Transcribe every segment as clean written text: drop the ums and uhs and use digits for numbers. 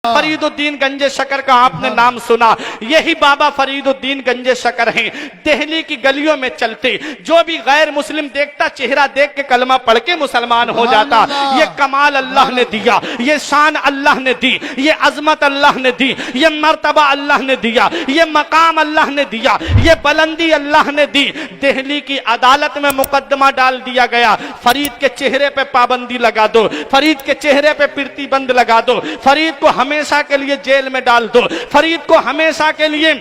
फरीदुद्दीन गंजे शकर का आपने नाम सुना, यही बाबा फरीदुद्दीन गंजे शकर हैं। दिल्ली की गलियों में चलते, जो भी गैर मुस्लिम देखता चेहरा देख के कलमा पढ़ के मुसलमान हो जाता। ये कमाल अल्लाह ने दिया, ये शान अल्लाह ने दी, ये अजमत अल्लाह ने दी, ये मर्तबा अल्लाह ने दिया, ये मकाम अल्लाह ने दिया, ये बुलंदी अल्लाह ने दी। दिल्ली की अदालत में मुकदमा डाल दिया गया, फरीद के चेहरे पे पाबंदी लगा दो, फरीद के चेहरे पे प्रतिबंध लगा दो, फरीद को हमेशा के लिए जेल में डाल दो, फरीद को हमेशा के लिए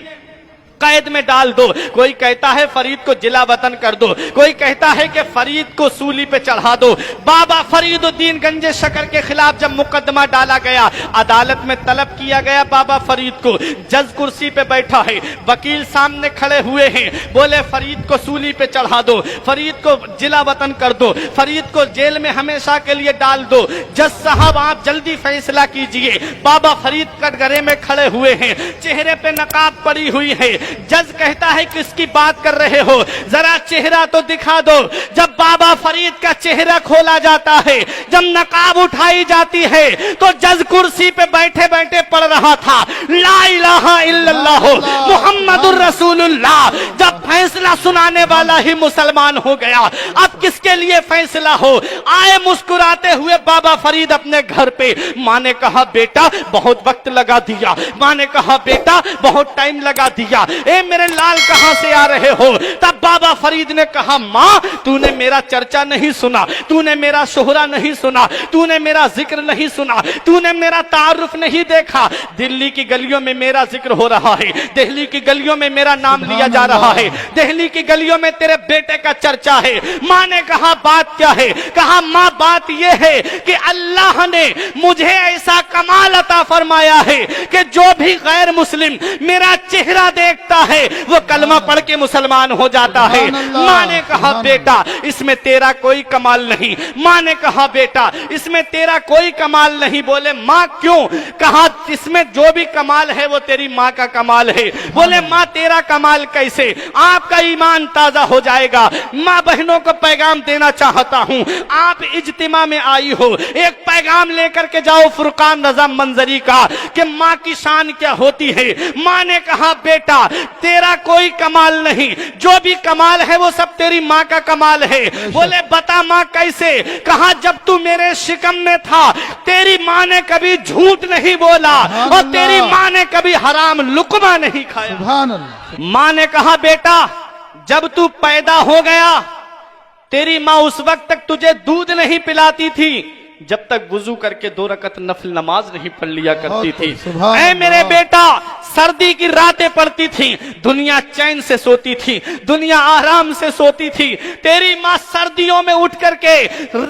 कैद में डाल दो। कोई कहता है फरीद को जिला वतन कर दो, कोई कहता है कि फरीद को सूली पे चढ़ा दो। बाबा फरीदुद्दीन गंजे शकर के खिलाफ जब मुकदमा डाला गया, अदालत में तलब किया गया बाबा फरीद को, जज कुर्सी पे बैठा है, वकील सामने खड़े हुए हैं, बोले फरीद को सूली पे चढ़ा दो, फरीद को जिला वतन कर दो, फरीद को जेल में हमेशा के लिए डाल दो। जज साहब आप जल्दी फैसला कीजिए। बाबा फरीद कटघरे में खड़े हुए हैं, चेहरे पे नकाब पड़ी हुई है। जज कहता है किसकी बात कर रहे हो, जरा चेहरा तो दिखा दो। जब बाबा फरीद का चेहरा खोला जाता है, जब नकाब उठाई जाती है, तो जज कुर्सी पे बैठे बैठे पढ़ रहा था ला इलाहा इल्लल्लाह मुहम्मदुर रसूलुल्लाह। जब फैसला सुनाने वाला ही मुसलमान हो गया, अब किसके लिए फैसला हो। आए मुस्कुराते हुए बाबा फरीद अपने घर पे। माँ ने कहा बेटा बहुत वक्त लगा दिया, माँ ने कहा बेटा बहुत टाइम लगा दिया, ए मेरे लाल कहां से आ रहे हो। तब बाबा फरीद ने कहा मां तूने मेरा चर्चा नहीं सुना, तूने मेरा शोहरा नहीं सुना, तूने मेरा जिक्र नहीं सुना, तूने मेरा तारुफ नहीं देखा। दिल्ली की गलियों में मेरा जिक्र हो रहा है, दिल्ली की गलियों में मेरा नाम लिया जा रहा है, दिल्ली की गलियों में तेरे बेटे का चर्चा है। मां ने कहा बात क्या है। कहा मां बात यह है कि अल्लाह ने मुझे ऐसा कमाल अता फरमाया है कि जो भी गैर मुस्लिम मेरा चेहरा देखता है वो कलमा पढ़ के मुसलमान हो जाता है। माँ ने कहा बेटा इसमें तेरा कोई कमाल नहीं। माँ ने कहा बेटा इसमें तेरा कोई कमाल नहीं। बोले माँ क्यों। कहा इसमें जो भी कमाल है वो तेरी माँ का कमाल है। बोले माँ तेरा कमाल कैसे। आपका ईमान ताजा हो जाएगा। माँ बहनों को पैगाम देना चाहता हूँ, आप इज्तिमा में आई हो, एक पैगाम लेकर के जाओ फुरकान रजा मंजरी का कि माँ की शान क्या होती है। माँ ने कहा बेटा तेरा कोई कमाल नहीं, जो भी कमाल है वो सब तेरी माँ का कमाल है। बोले बता माँ कैसे। कहा जब तू मेरे शिकम में था तेरी माँ ने कभी झूठ नहीं बोला और तेरी माँ ने कभी हराम लुकमा नहीं खाया। माँ ने कहा बेटा जब तू पैदा हो गया तेरी माँ उस वक्त तक तुझे दूध नहीं पिलाती थी जब तक वुजू करके 2 रकत नफल नमाज नहीं पढ़ लिया करती थी। ऐ मेरे बेटा सर्दी की रातें पड़ती थी, दुनिया चैन से सोती थी, दुनिया आराम से सोती थी। तेरी माँ सर्दियों में उठ करके,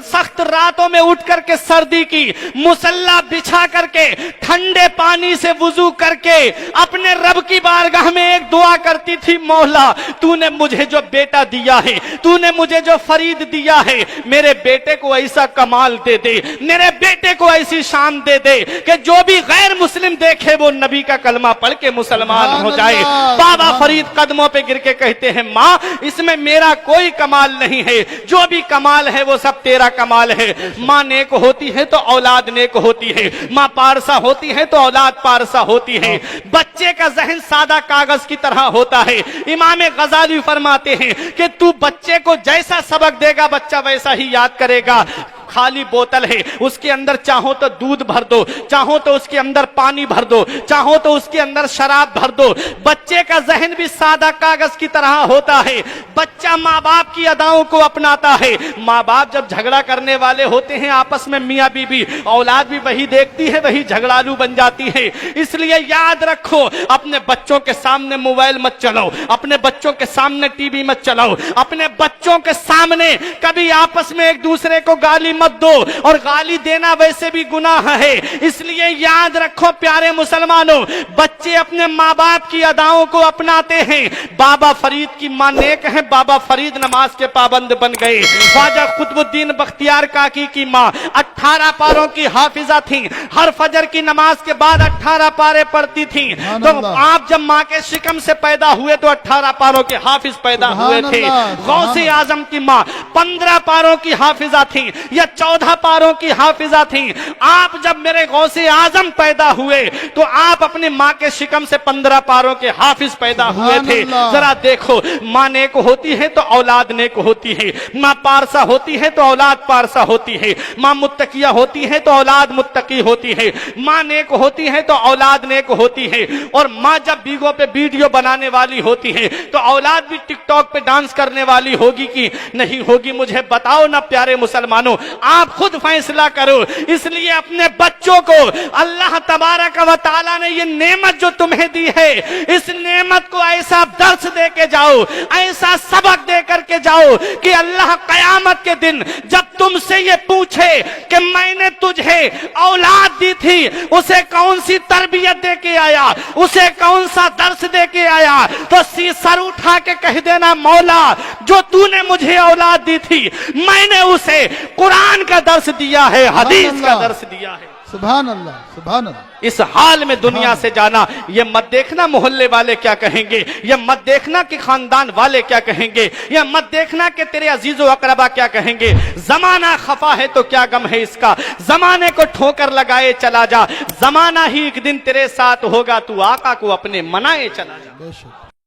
सख्त रातों में उठ करके सर्दी की मुसल्ला बिछा करके ठंडे पानी से वुजू करके अपने रब की बारगाह में एक दुआ करती थी, मौला तूने मुझे जो बेटा दिया है, तूने मुझे जो फरीद दिया है, मेरे बेटे को ऐसा कमाल दे दे, मेरे बेटे को ऐसी शान दे दे कि जो भी गैर मुस्लिम देखे वो नबी का कलमा पढ़ के मुसलमान हो जाए। बाबा फरीद कदमों पे गिर के कहते हैं माँ इसमें मेरा कोई कमाल नहीं है, जो भी कमाल है वो सब तेरा कमाल है। माँ नेक होती है तो औलाद नेक होती है, माँ पारसा होती है तो औलाद पारसा होती है। बच्चे का जहन सादा कागज की तरह होता है। इमाम गजाली फरमाते हैं कि तू बच्चे को जैसा सबक देगा बच्चा वैसा ही याद करेगा। खाली बोतल है, उसके अंदर चाहो तो दूध भर दो, चाहो तो उसके अंदर पानी भर दो, चाहो तो उसके अंदर शराब भर दो। बच्चे का जहन भी सादा कागज की तरह होता है। बच्चा माँ बाप की अदाओं को अपनाता है। माँ बाप जब झगड़ा करने वाले होते हैं आपस में मियाँ बीबी, औलाद भी वही देखती है, वही झगड़ालू बन जाती है। इसलिए याद रखो अपने बच्चों के सामने मोबाइल मत चलाओ, अपने बच्चों के सामने टीवी मत चलाओ, अपने बच्चों के सामने कभी आपस में एक दूसरे को गाली मत दो, और गाली देना वैसे भी गुनाह है। इसलिए याद रखो प्यारे मुसलमानों, बच्चे अपने माँ बाप की अदाओं को अपनाते हैं। बाबा फरीद की माँ नेक है, बाबा फरीद नमाज के पाबंद बन गए। ख्वाजा कुतुबुद्दीन बख्तियार काकी की माँ 18 पारों की हाफिजा थी, हर फजर की नमाज के बाद 18 पारे पढ़ती थी। तो आप जब माँ के शिकम से पैदा हुए तो 18 पारों के हाफिज पैदा हुए थे। गौसे आजम की माँ 15 पारों की हाफिजा थी। यह 14 पारों की हाफिजा थी। आप जब मेरे गौसे आजम पैदा हुए तो आप अपनी माँ के शिकम से 15 पारों के हाफिज पैदा हुए थे। जरा देखो, माँ नेक होती है तो औलाद नेक होती है, माँ पारसा होती है तो औलाद पारसा होती है, माँ मुत्तकिया होती है तो औलाद मुत्तकी होती है, माँ नेक होती है तो औलाद नेक होती है। और माँ जब बीगों पे वीडियो बनाने वाली होती है तो औलाद भी टिकटॉक पे डांस करने वाली होगी कि नहीं होगी? मुझे बताओ ना प्यारे मुसलमानों, आप खुद फैसला करो। इसलिए अपने बच्चों को अल्लाह तबारक व तआला ने ये नेमत जो तुम्हें दी है, इस नेमत को ऐसा दर्स दे के जाओ, ऐसा सबक दे करके जाओ कि अल्लाह कयामत के दिन जब तुमसे ये पूछे कि मैंने तुझे औलाद दी थी, उसे कौन सी तरबियत दे के आया, उसे कौन सा दर्स दे के आया, तो सर उठा के कह देना, मौला जो तूने मुझे औलाद दी थी मैंने उसे कुरान का दर्स दिया है, हदीस का दर्स दिया है। सुभान अल्लाह, सुभान अल्लाह। इस हाल में दुनिया से जाना, ये मत देखना मोहल्ले वाले क्या कहेंगे, ये मत देखना कि खानदान वाले क्या कहेंगे, ये मत देखना कि तेरे अजीजो अकरबा क्या कहेंगे। जमाना खफा है तो क्या गम है इसका, जमाने को ठोकर लगाए चला जा, जमाना ही एक दिन तेरे साथ होगा, तू आका को अपने मनाए चला जा। बेशक।